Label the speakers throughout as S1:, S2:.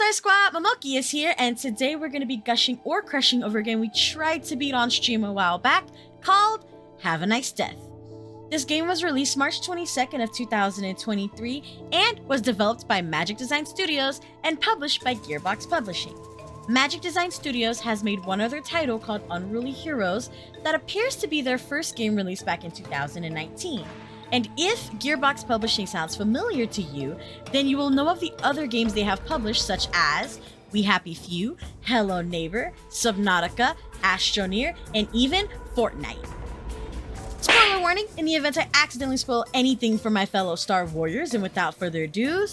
S1: Starsquad, Momokeas here, and today we're going to be gushing or crushing over a game we tried to beat on stream a while back called Have a Nice Death. This game was released March 22nd of 2023 and was developed by Magic Design Studios and published by Gearbox Publishing. Magic Design Studios has made one other title called Unruly Heroes that appears to be their first game released back in 2019. And if Gearbox Publishing sounds familiar to you, then you will know of the other games they have published, such as We Happy Few, Hello Neighbor, Subnautica, Astroneer, and even Fortnite. Spoiler warning, in the event I accidentally spoil anything for my fellow Star Warriors, and without further ado,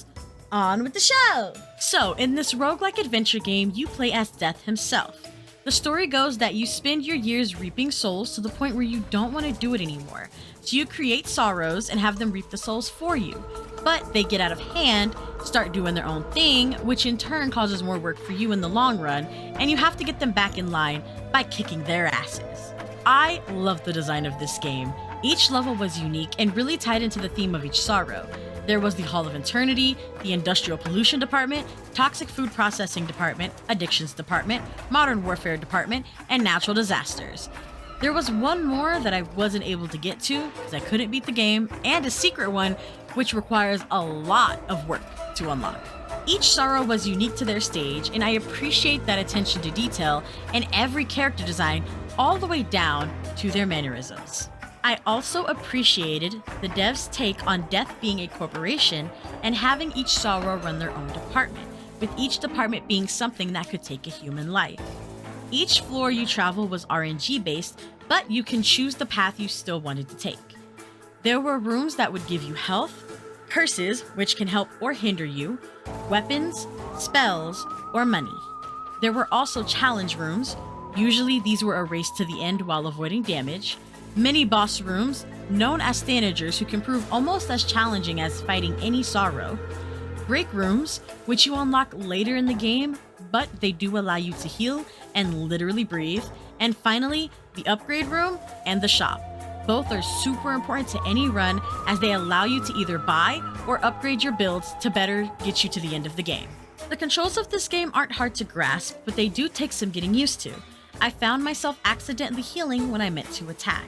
S1: on with the show! So, in this roguelike adventure game, you play as Death himself. The story goes that you spend your years reaping souls to the point where you don't want to do it anymore. So you create sorrows and have them reap the souls for you. But they get out of hand, start doing their own thing, which in turn causes more work for you in the long run, and you have to get them back in line by kicking their asses. I love the design of this game. Each level was unique and really tied into the theme of each sorrow. There was the Hall of Eternity, the Industrial Pollution Department, Toxic Food Processing Department, Addictions Department, Modern Warfare Department, and Natural Disasters. There was one more that I wasn't able to get to because I couldn't beat the game, and a secret one which requires a lot of work to unlock. Each sorrow was unique to their stage, and I appreciate that attention to detail in every character design all the way down to their mannerisms. I also appreciated the devs' take on death being a corporation and having each sorrow run their own department, with each department being something that could take a human life. Each floor you travel was RNG based, but you can choose the path you still wanted to take. There were rooms that would give you health, curses, which can help or hinder you, weapons, spells, or money. There were also challenge rooms. Usually these were a race to the end while avoiding damage. Mini-boss rooms, known as Thanagers, who can prove almost as challenging as fighting any sorrow. Break rooms, which you unlock later in the game, but they do allow you to heal and literally breathe. And finally, the upgrade room and the shop. Both are super important to any run as they allow you to either buy or upgrade your builds to better get you to the end of the game. The controls of this game aren't hard to grasp, but they do take some getting used to. I found myself accidentally healing when I meant to attack.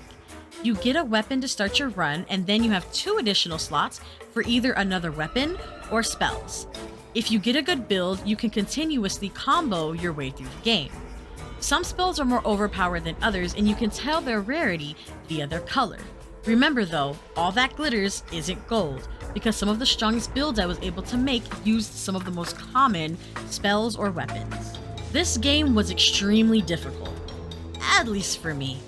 S1: You get a weapon to start your run, and then you have 2 additional slots for either another weapon or spells. If you get a good build, you can continuously combo your way through the game. Some spells are more overpowered than others, and you can tell their rarity via their color. Remember though, all that glitters isn't gold, because some of the strongest builds I was able to make used some of the most common spells or weapons. This game was extremely difficult, at least for me.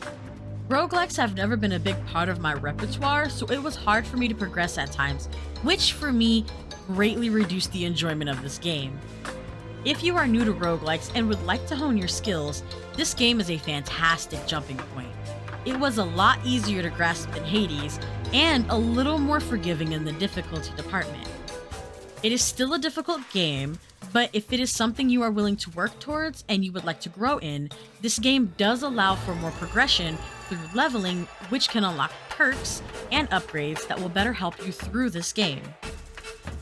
S1: Roguelikes have never been a big part of my repertoire, so it was hard for me to progress at times, which for me greatly reduced the enjoyment of this game. If you are new to roguelikes and would like to hone your skills, this game is a fantastic jumping point. It was a lot easier to grasp than Hades, and a little more forgiving in the difficulty department. It is still a difficult game, but if it is something you are willing to work towards and you would like to grow in, this game does allow for more progression through leveling, which can unlock perks and upgrades that will better help you through this game.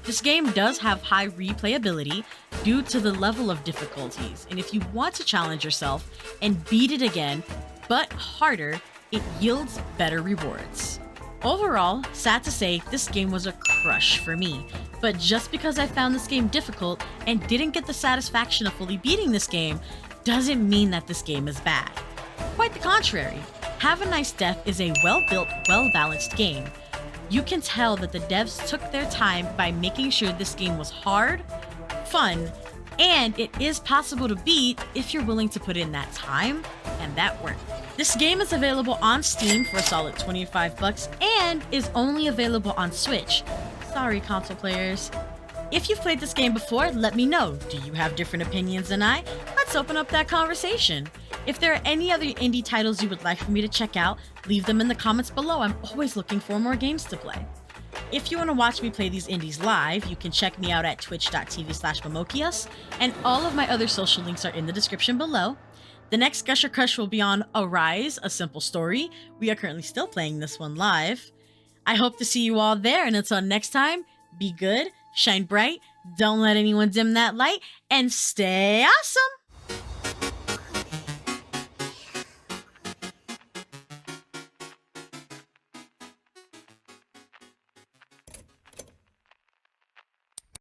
S1: This game does have high replayability due to the level of difficulties, and if you want to challenge yourself and beat it again, but harder, it yields better rewards. Overall, sad to say, this game was a crush for me, but just because I found this game difficult and didn't get the satisfaction of fully beating this game, doesn't mean that this game is bad. Quite the contrary. Have a Nice Death is a well-built, well-balanced game. You can tell that the devs took their time by making sure this game was hard, fun, and it is possible to beat if you're willing to put in that time and that work. This game is available on Steam for a solid $25 and is only available on Switch. Sorry, console players. If you've played this game before, let me know. Do you have different opinions than I? Let's open up that conversation. If there are any other indie titles you would like for me to check out, leave them in the comments below. I'm always looking for more games to play. If you want to watch me play these indies live, you can check me out at twitch.tv/Momokeas, and all of my other social links are in the description below. The next Gush or Crush will be on Arise, A Simple Story. We are currently still playing this one live. I hope to see you all there, and until next time, be good, shine bright, Don't let anyone dim that light, and stay awesome!